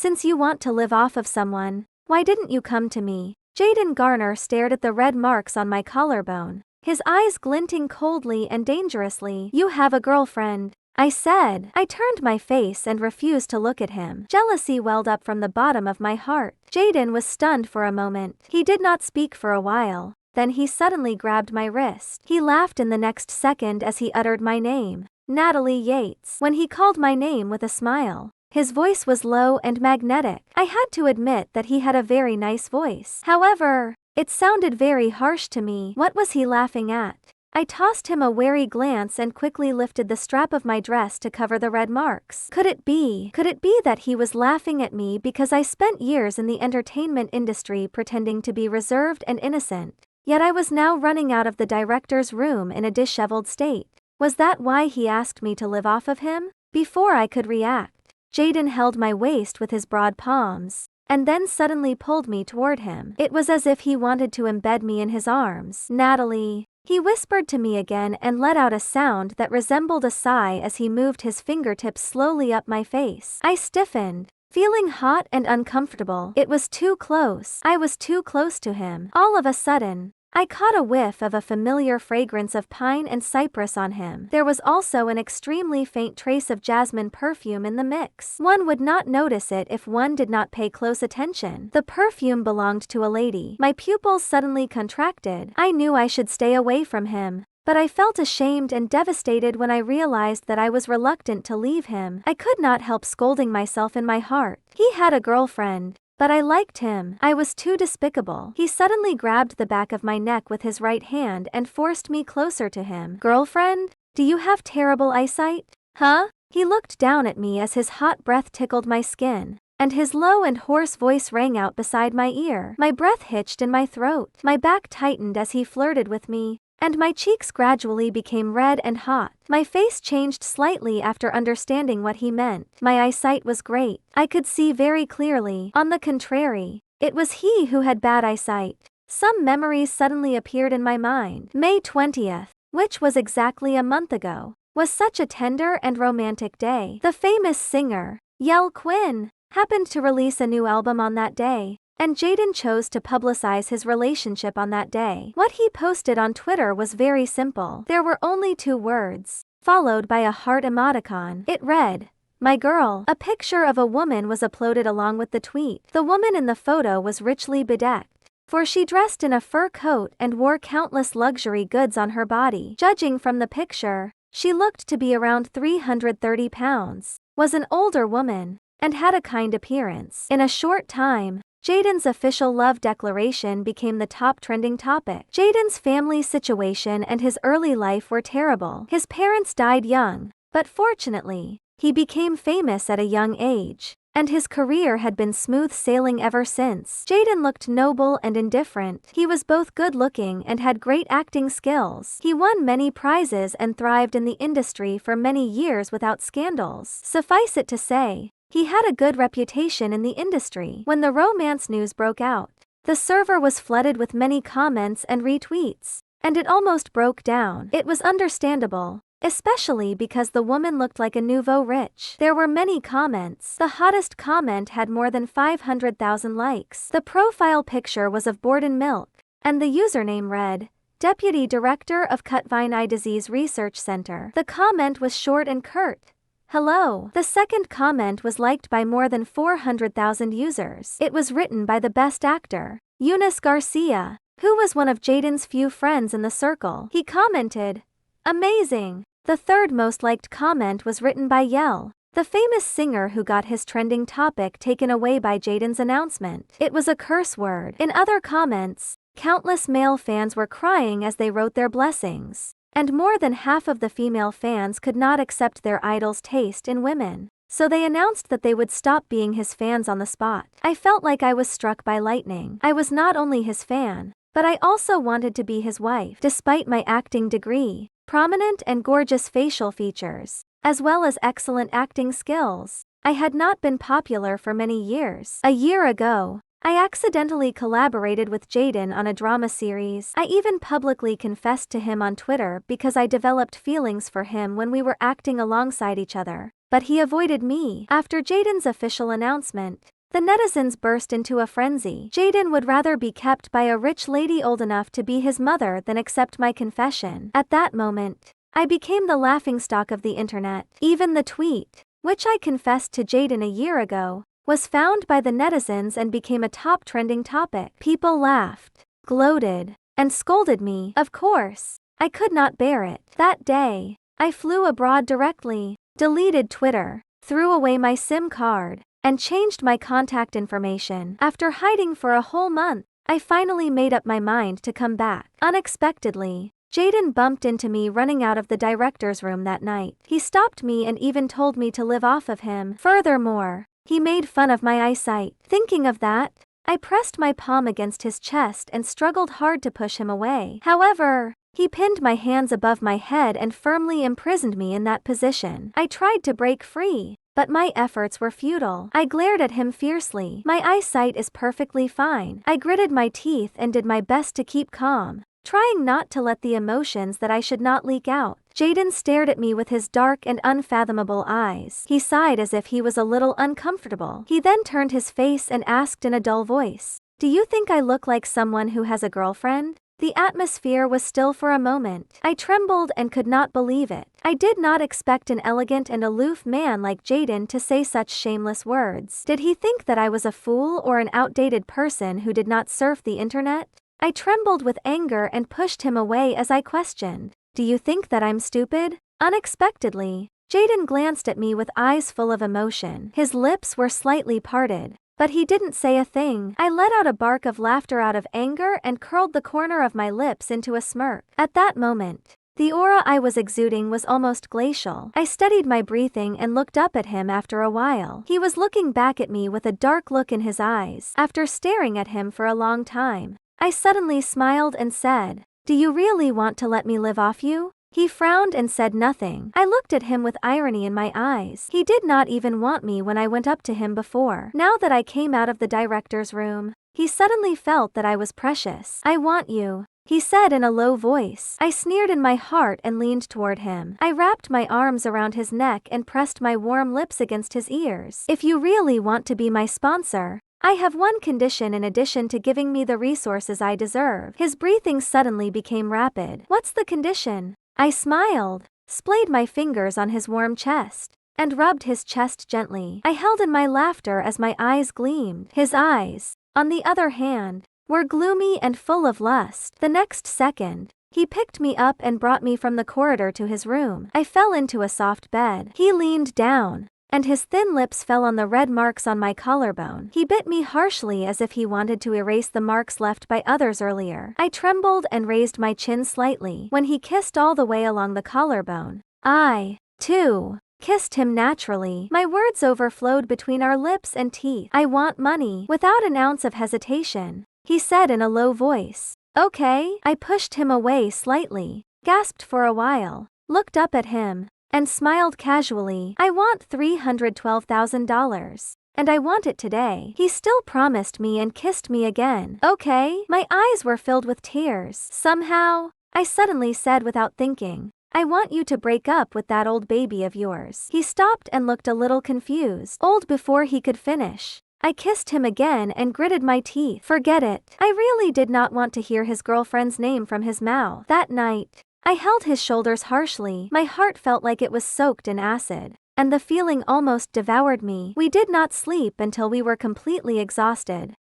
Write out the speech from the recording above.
Since you want to live off of someone, why didn't you come to me? Jaden Garner stared at the red marks on my collarbone, his eyes glinting coldly and dangerously. You have a girlfriend, I said. I turned my face and refused to look at him. Jealousy welled up from the bottom of my heart. Jaden was stunned for a moment. He did not speak for a while. Then he suddenly grabbed my wrist. He laughed in the next second as he uttered my name, Natalie Yates. When he called my name with a smile, his voice was low and magnetic. I had to admit that he had a very nice voice. However, it sounded very harsh to me. What was he laughing at? I tossed him a wary glance and quickly lifted the strap of my dress to cover the red marks. Could it be that he was laughing at me because I spent years in the entertainment industry pretending to be reserved and innocent? Yet I was now running out of the director's room in a disheveled state. Was that why he asked me to live off of him? Before I could react, Jaden held my waist with his broad palms, and then suddenly pulled me toward him. It was as if he wanted to embed me in his arms. Natalie, he whispered to me again and let out a sound that resembled a sigh as he moved his fingertips slowly up my face. I stiffened, feeling hot and uncomfortable. It was too close. I was too close to him. All of a sudden, I caught a whiff of a familiar fragrance of pine and cypress on him. There was also an extremely faint trace of jasmine perfume in the mix. One would not notice it if one did not pay close attention. The perfume belonged to a lady. My pupils suddenly contracted. I knew I should stay away from him, but I felt ashamed and devastated when I realized that I was reluctant to leave him. I could not help scolding myself in my heart. He had a girlfriend, but I liked him. I was too despicable. He suddenly grabbed the back of my neck with his right hand and forced me closer to him. Girlfriend? Do you have terrible eyesight? Huh? He looked down at me as his hot breath tickled my skin, and his low and hoarse voice rang out beside my ear. My breath hitched in my throat. My back tightened as he flirted with me, and my cheeks gradually became red and hot. My face changed slightly after understanding what he meant. My eyesight was great. I could see very clearly. On the contrary, it was he who had bad eyesight. Some memories suddenly appeared in my mind. May 20th, which was exactly a month ago, was such a tender and romantic day. The famous singer, Yell Quinn, happened to release a new album on that day, and Jaden chose to publicize his relationship on that day. What he posted on Twitter was very simple. There were only 2 words, followed by a heart emoticon. It read, "My girl." A picture of a woman was uploaded along with the tweet. The woman in the photo was richly bedecked, for she dressed in a fur coat and wore countless luxury goods on her body. Judging from the picture, she looked to be around 330 pounds, was an older woman, and had a kind appearance. In a short time, Jaden's official love declaration became the top trending topic. Jaden's family situation and his early life were terrible. His parents died young, but fortunately, he became famous at a young age, and his career had been smooth sailing ever since. Jaden looked noble and indifferent. He was both good-looking and had great acting skills. He won many prizes and thrived in the industry for many years without scandals. Suffice it to say, he had a good reputation in the industry. When the romance news broke out, the server was flooded with many comments and retweets, and it almost broke down. It was understandable, especially because the woman looked like a nouveau rich. There were many comments. The hottest comment had more than 500,000 likes. The profile picture was of Borden Milk, and the username read, "Deputy Director of Cutvine Eye Disease Research Center." The comment was short and curt. "Hello." The second comment was liked by more than 400,000 users. It was written by the best actor, Eunice Garcia, who was one of Jaden's few friends in the circle. He commented, "Amazing." The third most liked comment was written by Yell, the famous singer who got his trending topic taken away by Jaden's announcement. It was a curse word. In other comments, countless male fans were crying as they wrote their blessings, and more than half of the female fans could not accept their idol's taste in women, so they announced that they would stop being his fans on the spot. I felt like I was struck by lightning. I was not only his fan, but I also wanted to be his wife. Despite my acting degree, prominent and gorgeous facial features, as well as excellent acting skills, I had not been popular for many years. A year ago, I accidentally collaborated with Jaden on a drama series. I even publicly confessed to him on Twitter because I developed feelings for him when we were acting alongside each other, but he avoided me. After Jaden's official announcement, The netizens burst into a frenzy. Jaden would rather be kept by a rich lady old enough to be his mother than accept my confession. At that moment, I became the laughingstock of the internet. Even the tweet, which I confessed to Jaden a year ago, was found by the netizens and became a top trending topic. People laughed, gloated, and scolded me. Of course, I could not bear it. That day, I flew abroad directly, deleted Twitter, threw away my SIM card, and changed my contact information. After hiding for a whole month, I finally made up my mind to come back. Unexpectedly, Jaden bumped into me running out of the director's room that night. He stopped me and even told me to live off of him. Furthermore, he made fun of my eyesight. Thinking of that, I pressed my palm against his chest and struggled hard to push him away. However, he pinned my hands above my head and firmly imprisoned me in that position. I tried to break free, but my efforts were futile. I glared at him fiercely. My eyesight is perfectly fine. I gritted my teeth and did my best to keep calm, trying not to let the emotions that I should not leak out. Jaden stared at me with his dark and unfathomable eyes. He sighed as if he was a little uncomfortable. He then turned his face and asked in a dull voice, "Do you think I look like someone who has a girlfriend?" The atmosphere was still for a moment. I trembled and could not believe it. I did not expect an elegant and aloof man like Jaden to say such shameless words. Did he think that I was a fool or an outdated person who did not surf the internet? I trembled with anger and pushed him away as I questioned, "Do you think that I'm stupid?" Unexpectedly, Jaden glanced at me with eyes full of emotion. His lips were slightly parted, but he didn't say a thing. I let out a bark of laughter out of anger and curled the corner of my lips into a smirk. At that moment, the aura I was exuding was almost glacial. I steadied my breathing and looked up at him after a while. He was looking back at me with a dark look in his eyes. After staring at him for a long time, I suddenly smiled and said, "Do you really want to let me live off you?" He frowned and said nothing. I looked at him with irony in my eyes. He did not even want me when I went up to him before. Now that I came out of the director's room, he suddenly felt that I was precious. "I want you," he said in a low voice. I sneered in my heart and leaned toward him. I wrapped my arms around his neck and pressed my warm lips against his ears. "If you really want to be my sponsor, I have one condition in addition to giving me the resources I deserve." His breathing suddenly became rapid. "What's the condition?" I smiled, splayed my fingers on his warm chest, and rubbed his chest gently. I held in my laughter as my eyes gleamed. His eyes, on the other hand, were gloomy and full of lust. The next second, he picked me up and brought me from the corridor to his room. I fell into a soft bed. He leaned down, and his thin lips fell on the red marks on my collarbone. He bit me harshly as if he wanted to erase the marks left by others earlier. I trembled and raised my chin slightly. When he kissed all the way along the collarbone, I, too, kissed him naturally. My words overflowed between our lips and teeth. "I want money." Without an ounce of hesitation, he said in a low voice. "Okay." I pushed him away slightly, gasped for a while, looked up at him, and smiled casually. "I want $312,000, and I want it today." He still promised me and kissed me again. "Okay." My eyes were filled with tears. "Somehow," I suddenly said without thinking, "I want you to break up with that old baby of yours." He stopped and looked a little confused. Old before he could finish, I kissed him again and gritted my teeth. Forget it. I really did not want to hear his girlfriend's name from his mouth. That night, I held his shoulders harshly. My heart felt like it was soaked in acid, and the feeling almost devoured me. We did not sleep until we were completely exhausted.